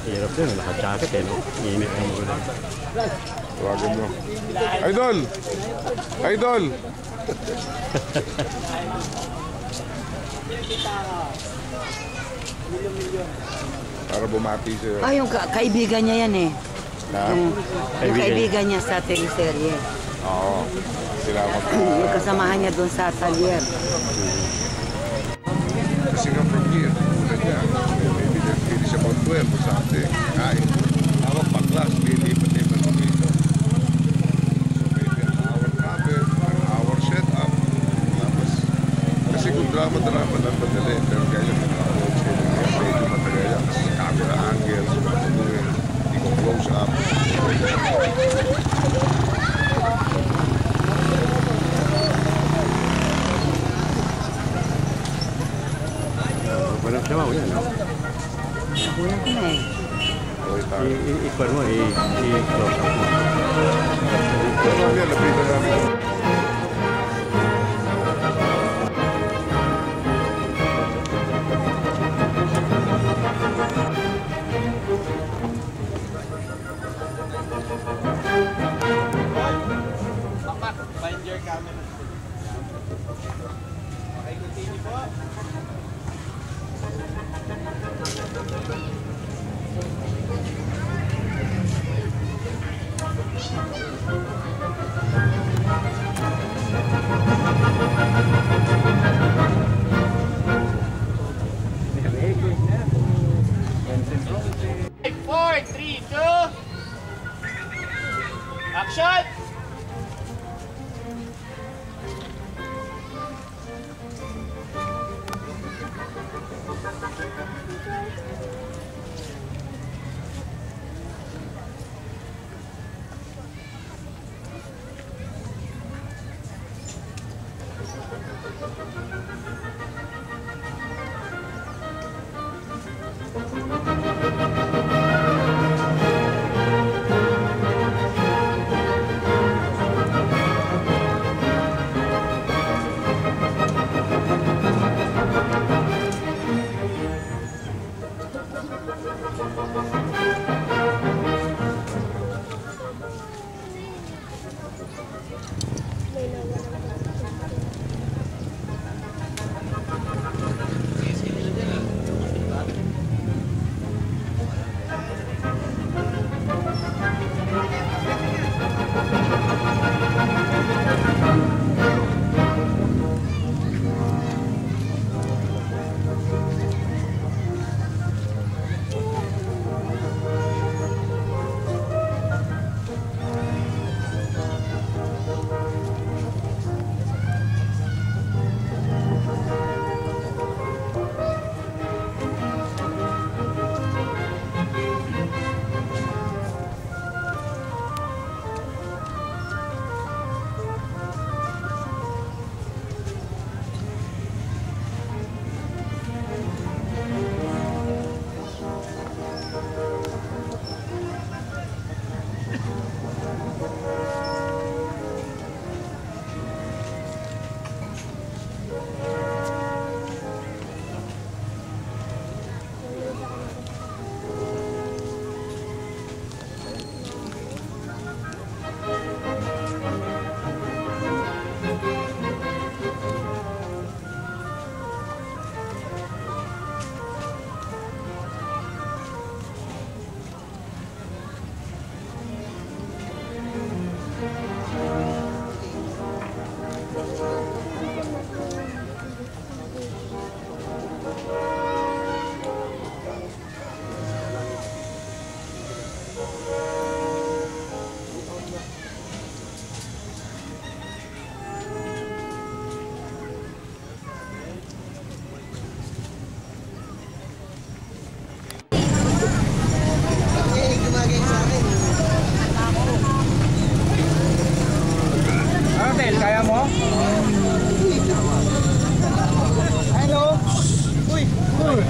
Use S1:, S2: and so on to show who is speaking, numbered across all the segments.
S1: Hirap din, naka-jacket eh, no? Init ang mga.
S2: Tawagan mo. Idol! Idol! Para bumati siya.
S3: Ah, yung kaibigan niya yan eh. Yung kaibigan niya sa teleserye.
S2: Oo. Sila
S3: Yung kasamahan niya doon sa Atelier.
S2: kasi nga from here, una niya, maybe there's finish about 12 or something. Kain. Tawag pa class, lilipat-lipat mo dito. So maybe an hour travel, an hour setup. Tapos, kasi kung drama-drama lang madali, pero kaya yung approach ko medyo matagal yan. Kasi camera angles, matuloy, hindi ko close up.
S1: Walang siya, wala, no?
S3: Wala ko na eh.
S1: I-close up mo.
S2: Pero yan, lapitan namin.
S4: Find your camera. Okay, continue po. Four, three, two. Action! Kaya mo? Hello? Uy! Uy!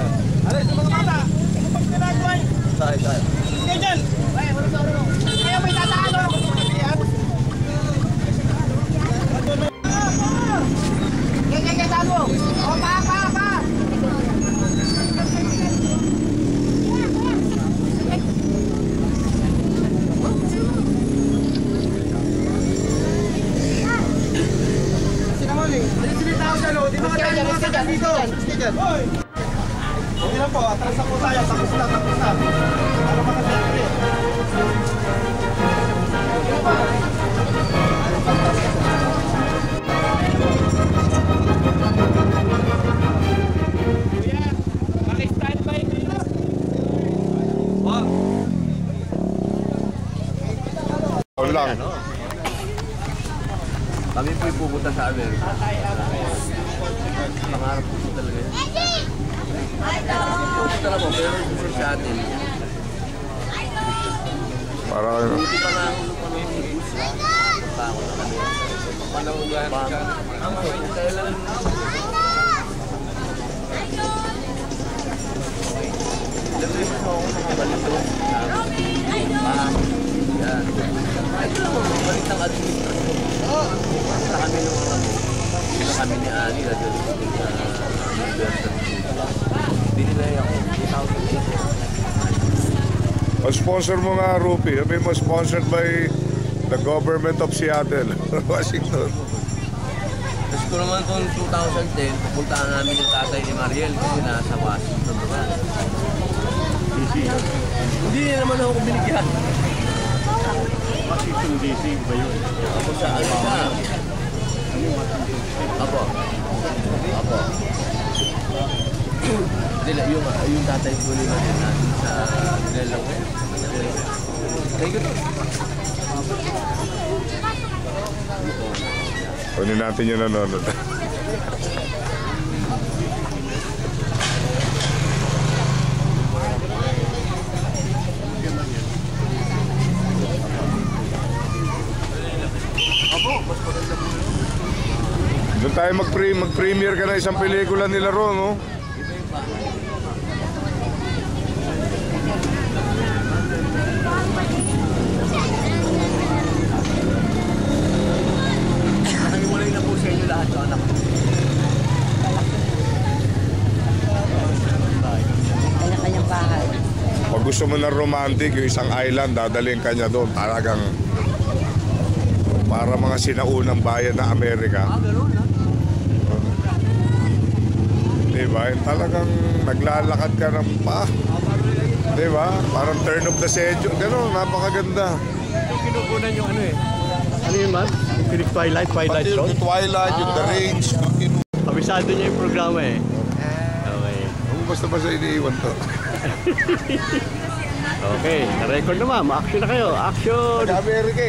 S4: Alis sa mga mata! Ano pang ginagawa? Tayo. Kaya dyan! Kaya may tataan o! Kaya tago! O, pa! dyan, oh. Di mga tayo mga taga dito. Hoy! Okay lang po, atras na po tayo. Tapos na. Para makasentri. Kuya, maki-standby kayo.
S2: Lang.
S5: Kami po'y pupunta sa Amerika. Pangarap po talaga yan. Pupunta na po, pero gusto sa atin.
S2: Para ano?
S5: Buti pa na ako pa nung bus. Pa ako na kami. Panaugan siya. Kailan Siyempre mas ako nakabalik doon. Yan. Ito lang mo, balik ng administrasyon. Basta kami nung kita kami ni Ali na doon sa university. Dinilay ako, 2008.
S2: Sponsor mo nga, Rupi. Sabi mo, sponsored by the government of Seattle, Washington.
S5: Kasi ko naman kung 2010, pupuntaan namin ng tatay ni Mariel kasi nasa Washington naman. Hindi naman ako binigyan.
S1: Washington DC ba yun?
S5: Ako sa Alba. Apo. Yung tatay ko nila din natin sa Delaware. Thank you.
S2: Kunin natin yung nanonood. Doon tayo mag-premiere ka na isang pelikula nila ron, no?
S5: Nakiwalay na po sa inyo lahat ng anak ko.
S3: Kanya-kanyang bahay.
S2: Pag gusto mo na romantic, yung isang island, dadalhin ka niya doon. Talagang para mga sinaunang bayan ng Amerika.
S5: Gano'n ha?
S2: Diba? Talagang naglalakad ka ng pa. Diba? Parang turn of the century. Gano'n, napakaganda.
S1: Yung kinukunan yung ano eh. Ano yun, man? Yung Twilight
S2: Pati
S1: Zone?
S2: yung Twilight, yung The Range.
S1: Kabisado niya yung programa eh. Okay.
S2: Basta iniiwan to.
S1: Okay, na-record na ma'am. Action na kayo. Action!
S2: Amerika,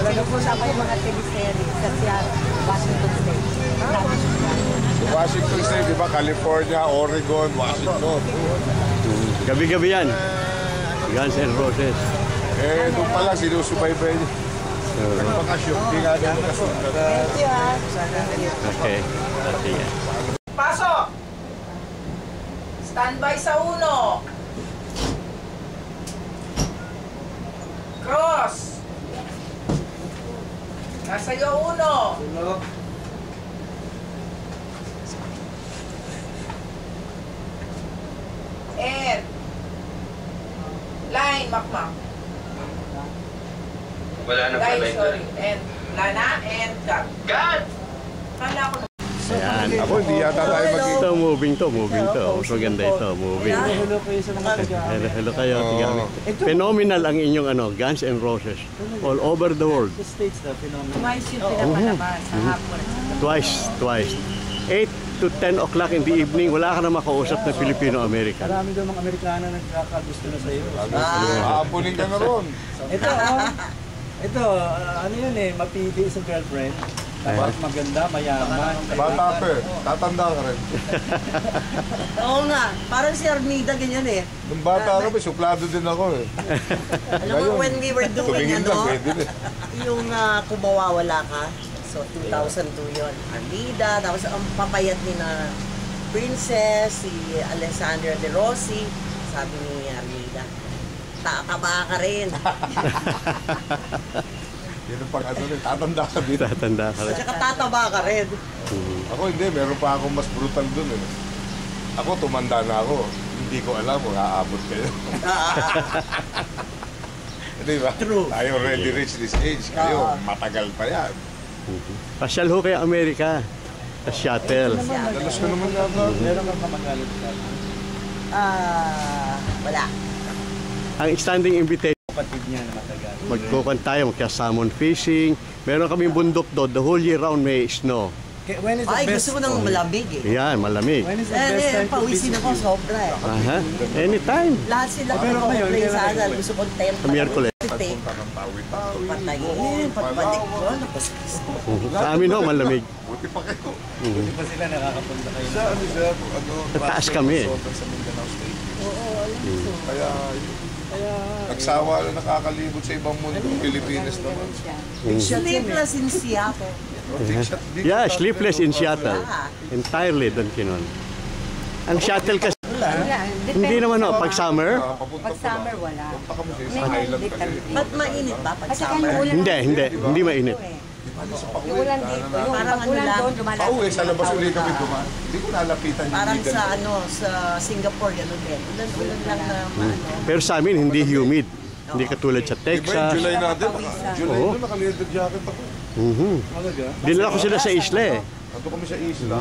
S3: Nag-usapan yung mga teleserye sa Washington State.
S2: Washington State, di ba? California, Oregon, Washington.
S1: Gabi-gabi yan. Guns N' Roses.
S2: Doon pala, sinusubaybay niya. Nagbakasyon. Hindi nga niya nakasyon.
S1: Okay. Sige.
S6: Pasok! Standby sa uno. Cross. Nasa iyo uno. And line, makmak.
S5: Wala na
S6: Line, sorry. And Lana and cut.
S5: God!
S6: Kala ko
S1: Ayan.
S2: Ako, hindi yata tayo mag-
S1: Ito, moving to. Mas maganda ito, moving. Hello kayo. Tingnan. Phenomenal ang inyong Guns N' Roses. All over the world.
S3: Twice yung pinapalabas sa hapon.
S1: Twice. 8 to 10 o'clock in the evening, wala ka na makausap na Filipino-American.
S7: Marami daw mga Amerikano nagkakagusto na sa'yo.
S2: Aapunin ka na ron.
S7: Ito, ano yun eh, mapili sa girlfriend. Tapos maganda, mayaman.
S2: Bata pa eh. Tatanda ka rin.
S3: Oo nga, parang si Armida ganyan eh.
S2: Nung bata ka pa, suplado din ako eh.
S3: Alam mo, when we were doing
S2: Tumingin lang, pwede rin.
S3: yung kung mawawala ka, so 2002 yun. Armida, tapos ang papayat ni na Princess, si Alessandra De Rossi, sabi ni Armida, tataba ka rin.
S2: Yun ang pag tatanda ka din.
S1: Tatanda ka rin.
S3: At saka tataba ka rin.
S2: Ako hindi, meron pa akong mas brutal dun eh. Ako, tumanda na ako. Hindi ko alam kung aabot kayo. Di ba?
S7: True.
S2: Tayo already reached this age. Kayo, matagal pa yan.
S1: Pasyal ho kayo Amerika. Sa shuttle.
S2: Dalas ko naman yata.
S7: Meron kang kamag-alit sa
S3: Wala.
S1: Ang standing invitation,
S7: kapatid niya na matagal.
S1: magkukan tayo, magka-salmon fishing. Meron kaming bundok doon, the whole year round may snow.
S7: When is the
S3: Ay,
S7: best?
S3: gusto ko ng malamig eh.
S1: Yan, malamig.
S7: When is the best time to
S3: Pawisin
S7: visit
S3: ako,
S7: you?
S3: sobra eh.
S1: Aha, anytime.
S3: Lahat sila
S7: Pero
S3: ako
S7: ngayon,
S3: play
S7: kailan
S3: sa
S7: kayo?
S3: gusto kong tent.
S1: Sa Miyerkules.
S2: Punta ng tawid.
S3: Patayin, pagbalik ko, tapos
S1: Sa amin ho, malamig.
S2: Buti pa kayo.
S7: Hindi pa sila nakakapunta kayo.
S2: Sa ano siya, ano,
S1: Sa taas kami eh.
S2: Sa Mindanao State. Kaya, nagsawa na nakakalibot sa ibang mundo. Pilipinas naman.
S3: sleepless in Seattle.
S1: Yeah, sleepless in Seattle. Entirely doon kinon. Ang shuttle kasi, hindi naman ho, pag summer,
S8: Pag summer, wala.
S2: Punta kami sa isang island kasi.
S3: Ba't mainit ba pag
S8: At saka
S3: summer?
S8: yung ulan.
S1: hindi mainit.
S8: Yung ulan dito, yung
S3: Parang
S8: pag ulan
S3: ano lang,
S8: doon, lumalapit.
S2: Pauwi, sa labas ulit kami dumaan. Hindi ko nalapitan yung
S3: Parang
S2: legal.
S3: sa sa Singapore, gano'n din. Ulan lang na ano.
S1: Pero sa amin, hindi humid. Hindi katulad sa
S2: Di ba yung
S1: Texas.
S2: July natin? July
S1: Oo.
S2: doon, naka-leather jacket ako.
S1: Dinala ko sila sa isla eh.
S2: Nandun kami sa isla.